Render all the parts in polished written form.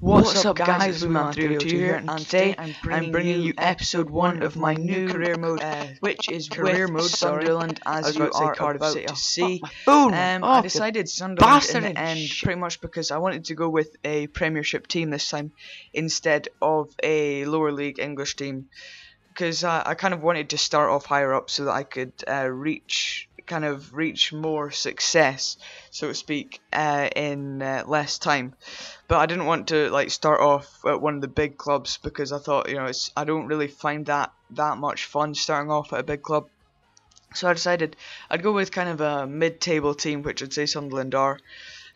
What's up guys, Luman302 here, and today I'm bringing you episode 1 of my new career mode, which is career mode, Sunderland, as you are about to see. I decided Sunderland in the end, pretty much because I wanted to go with a Premiership team this time, instead of a lower league English team, because I kind of wanted to start off higher up so that I could reach more success, so to speak, in less time. But I didn't want to start off at one of the big clubs, because I thought, I don't really find that much fun starting off at a big club. So I decided I'd go with kind of a mid-table team, which I'd say Sunderland are,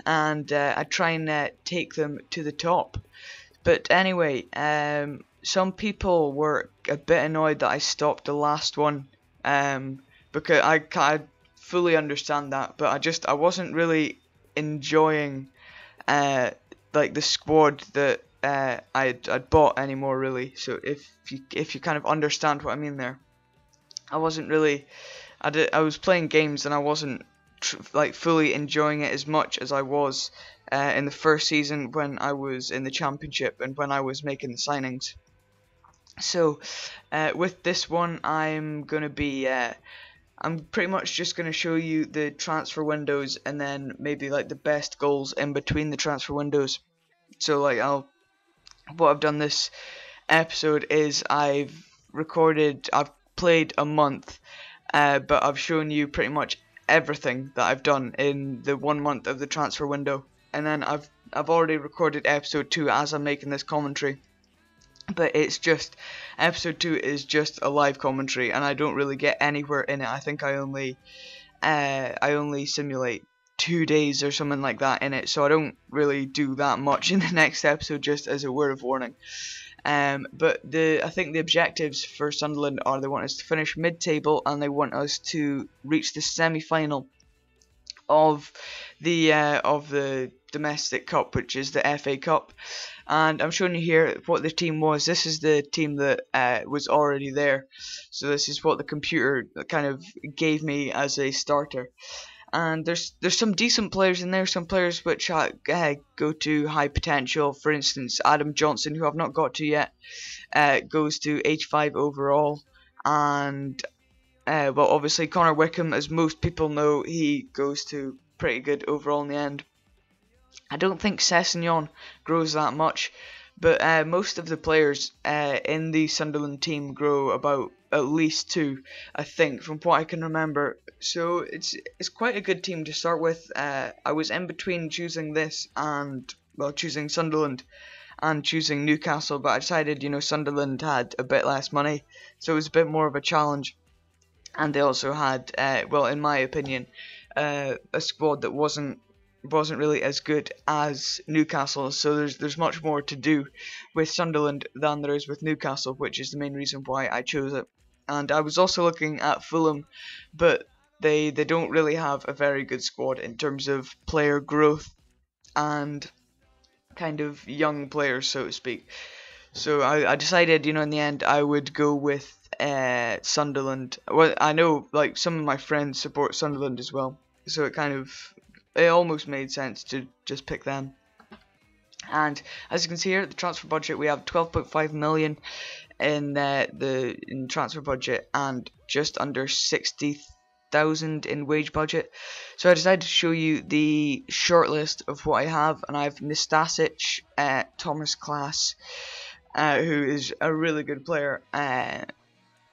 and I'd try and take them to the top. But anyway, some people were a bit annoyed that I stopped the last one, because I fully understand that, but I wasn't really enjoying the squad that I'd bought anymore, really. So if you kind of understand what I mean there, I wasn't really I was playing games and I wasn't fully enjoying it as much as I was in the first season when I was in the Championship and when I was making the signings. So with this one, I'm pretty much just going to show you the transfer windows, and then maybe the best goals in between the transfer windows. So what I've done this episode is I've played a month, but I've shown you pretty much everything that I've done in the 1 month of the transfer window, and then I've already recorded episode 2 as I'm making this commentary. But it's just, episode 2 is just a live commentary, and I don't really get anywhere in it. I think I only simulate 2 days or something like that in it, so I don't really do that much in the next episode, just as a word of warning. But I think the objectives for Sunderland are, they want us to finish mid-table, and they want us to reach the semi-final of the domestic cup, which is the FA Cup. And I'm showing you here what the team was. This is the team that was already there. So this is what the computer kind of gave me as a starter. And there's some decent players in there, some players which go to high potential. For instance, Adam Johnson, who I've not got to yet, goes to 85 overall. And well, obviously Connor Wickham, as most people know, he goes to pretty good overall in the end. I don't think Sessegnon grows that much, but most of the players in the Sunderland team grow about at least 2, I think, from what I can remember. So it's quite a good team to start with. I was in between choosing this and, well, choosing Sunderland and choosing Newcastle, but I decided, Sunderland had a bit less money, so it was a bit more of a challenge. And they also had, well, in my opinion, a squad that wasn't really as good as Newcastle, so there's much more to do with Sunderland than there is with Newcastle, which is the main reason why I chose it. And I was also looking at Fulham, but they don't really have a very good squad in terms of player growth and kind of young players, so to speak. So I decided, in the end, I would go with Sunderland. Well, I know some of my friends support Sunderland as well, so it almost made sense to just pick them. And as you can see here, the transfer budget, we have 12.5 million in transfer budget and just under 60,000 in wage budget. So I decided to show you the shortlist of what I have, and I have Nastasic, Thomas Klaas, who is a really good player,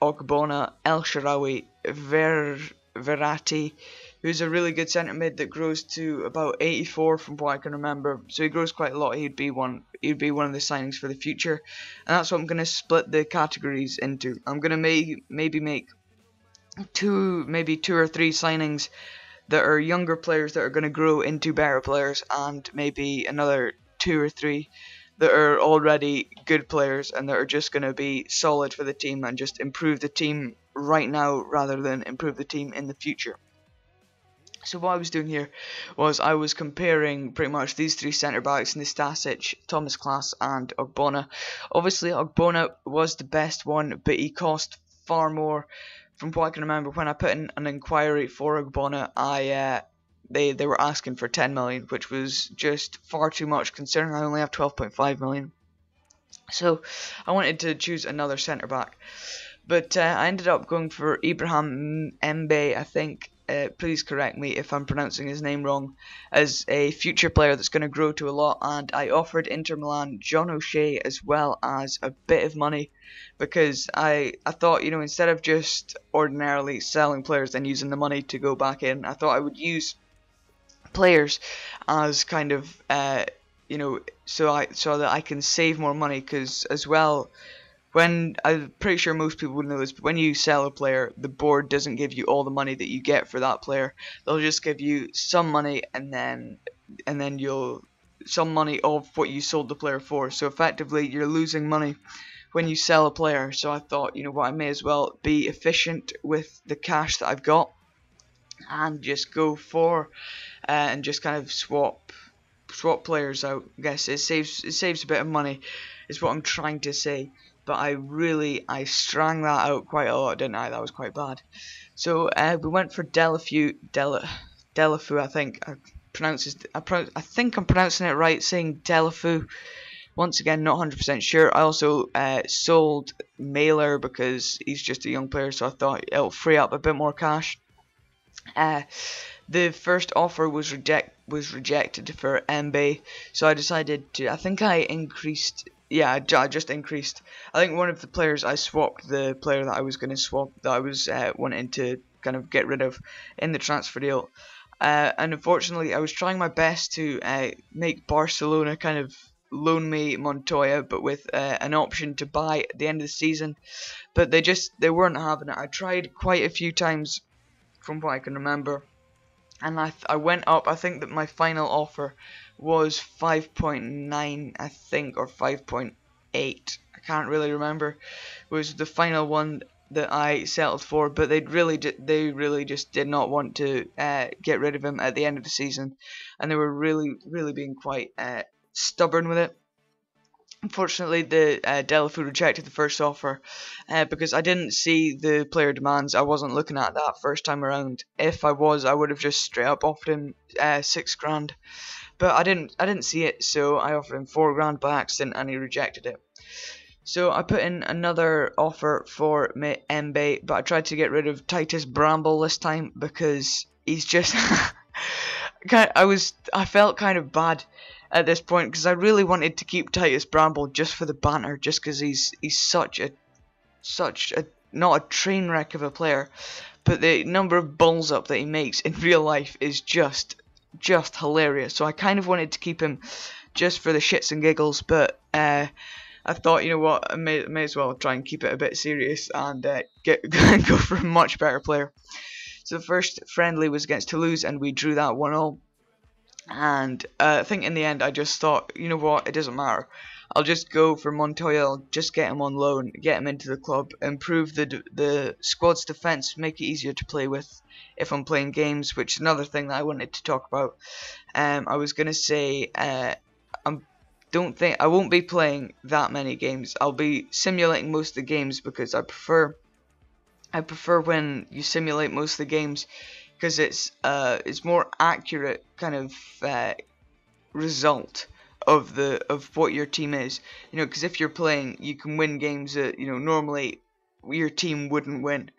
Ogbonna, El Shaarawy, Verratti, who's a really good centre mid that grows to about 84 from what I can remember. So he grows quite a lot. He'd be one of the signings for the future, and that's what I'm going to split the categories into. I'm going to maybe make two or three signings that are younger players that are going to grow into better players, and maybe another 2 or 3 that are already good players and that are just going to be solid for the team and just improve the team right now rather than improve the team in the future. So what I was doing here was I was comparing pretty much these 3 centre backs, Nastasic, Thomas Klaas and Ogbonna. Obviously Ogbonna was the best one, but he cost far more. From what I can remember, when I put in an inquiry for Ogbonna, I they were asking for 10 million, which was just far too much considering I only have 12.5 million. So I wanted to choose another centre back, but I ended up going for Ibrahim Mbe, I think. Please correct me if I'm pronouncing his name wrong, as a future player that's going to grow to a lot. And I offered Inter Milan John O'Shea as well as a bit of money, because I thought, you know, instead of just ordinarily selling players and using the money to go back in, I thought I would use players as kind of you know, so that I can save more money, because as well, when I'm pretty sure most people would know this, but when you sell a player, the board doesn't give you all the money that you get for that player. They'll just give you some money, and then you'll some money of what you sold the player for. So effectively, you're losing money when you sell a player. So I thought, you know what, I may as well be efficient with the cash that I've got and just go for and just kind of swap players out. I guess it saves a bit of money, is what I'm trying to say. But I strang that out quite a lot, didn't I? That was quite bad. So we went for Deulofeu, I think. I think I'm pronouncing it right, saying Deulofeu. Once again, not 100% sure. I also sold Mailer because he's just a young player, so I thought it'll free up a bit more cash. The first offer was rejected for Mbe, so I decided to. I think I increased. Yeah, I just increased. I think one of the players I swapped, the player that I was going to swap, that I was wanting to kind of get rid of in the transfer deal. And unfortunately, I was trying my best to make Barcelona kind of loan me Montoya, but with an option to buy at the end of the season. But they weren't having it. I tried quite a few times, from what I can remember, and I went up. I think that my final offer was 5.9, I think, or 5.8. I can't really remember. Was the final one that I settled for, but they really just did not want to get rid of him at the end of the season, and they were really being quite stubborn with it. Unfortunately, the Deulofeu rejected the first offer because I didn't see the player demands. I wasn't looking at that first time around. If I was, I would have just straight up offered him £6,000. But I didn't see it, so I offered him £4,000 by accident, and he rejected it. So I put in another offer for Mbe, but I tried to get rid of Titus Bramble this time because he's just. I felt kind of bad at this point because I really wanted to keep Titus Bramble just for the banter, just because he's such a not a train wreck of a player, but the number of balls up that he makes in real life is just hilarious. So I kind of wanted to keep him just for the shits and giggles, but I thought, you know what, I may as well try and keep it a bit serious and go for a much better player. So the first friendly was against Toulouse, and we drew that 1-1. And I think in the end I just thought, you know what, it doesn't matter. I'll just go for Montoya. I'll just get him on loan, get him into the club, improve the squad's defence, make it easier to play with if I'm playing games, which is another thing that I wanted to talk about. I was gonna say I won't be playing that many games. I'll be simulating most of the games because I prefer when you simulate most of the games, because it's more accurate kind of result of what your team is. You know, because if you're playing, you can win games that, you know, normally your team wouldn't win.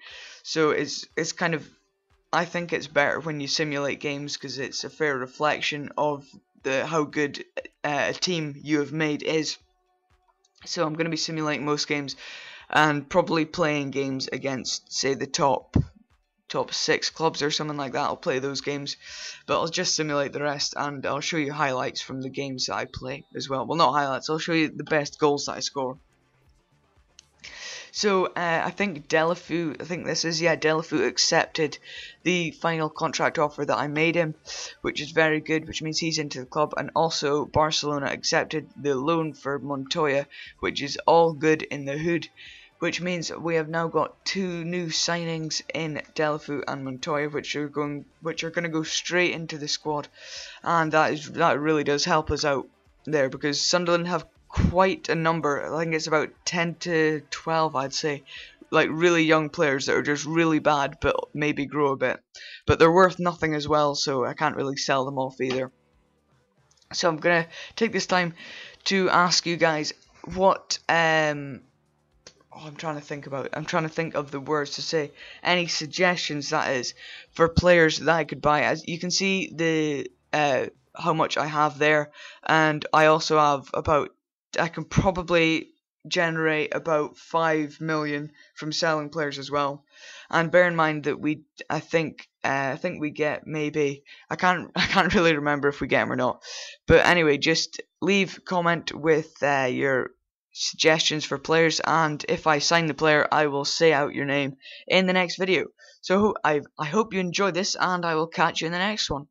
So it's kind of, I think it's better when you simulate games because it's a fair reflection of how good a team you have made is. So I'm going to be simulating most games and probably playing games against, say, the top 6 clubs or something like that. I'll play those games, but I'll just simulate the rest, and I'll show you highlights from the games that I play as well. Well, not highlights, I'll show you the best goals that I score. So I think Deulofeu accepted the final contract offer that I made him, which is very good, which means he's into the club, and also Barcelona accepted the loan for Montoya, which is all good in the hood, which means we have now got 2 new signings in Deulofeu and Montoya, which are going to go straight into the squad, and that really does help us out there, because Sunderland have quite a number. I think it's about 10 to 12, I'd say, like really young players that are just really bad but maybe grow a bit, but they're worth nothing as well, so I can't really sell them off either. So I'm gonna take this time to ask you guys what I'm trying to think of the words to say. Any suggestions, that is, for players that I could buy. As you can see, the how much I have there, and I also have I can probably generate about 5 million from selling players as well. And bear in mind that I think we get maybe, I can't really remember if we get them or not. But anyway, just leave a comment with your suggestions for players, and if I sign the player, I will say out your name in the next video. So I hope you enjoy this, and I will catch you in the next one.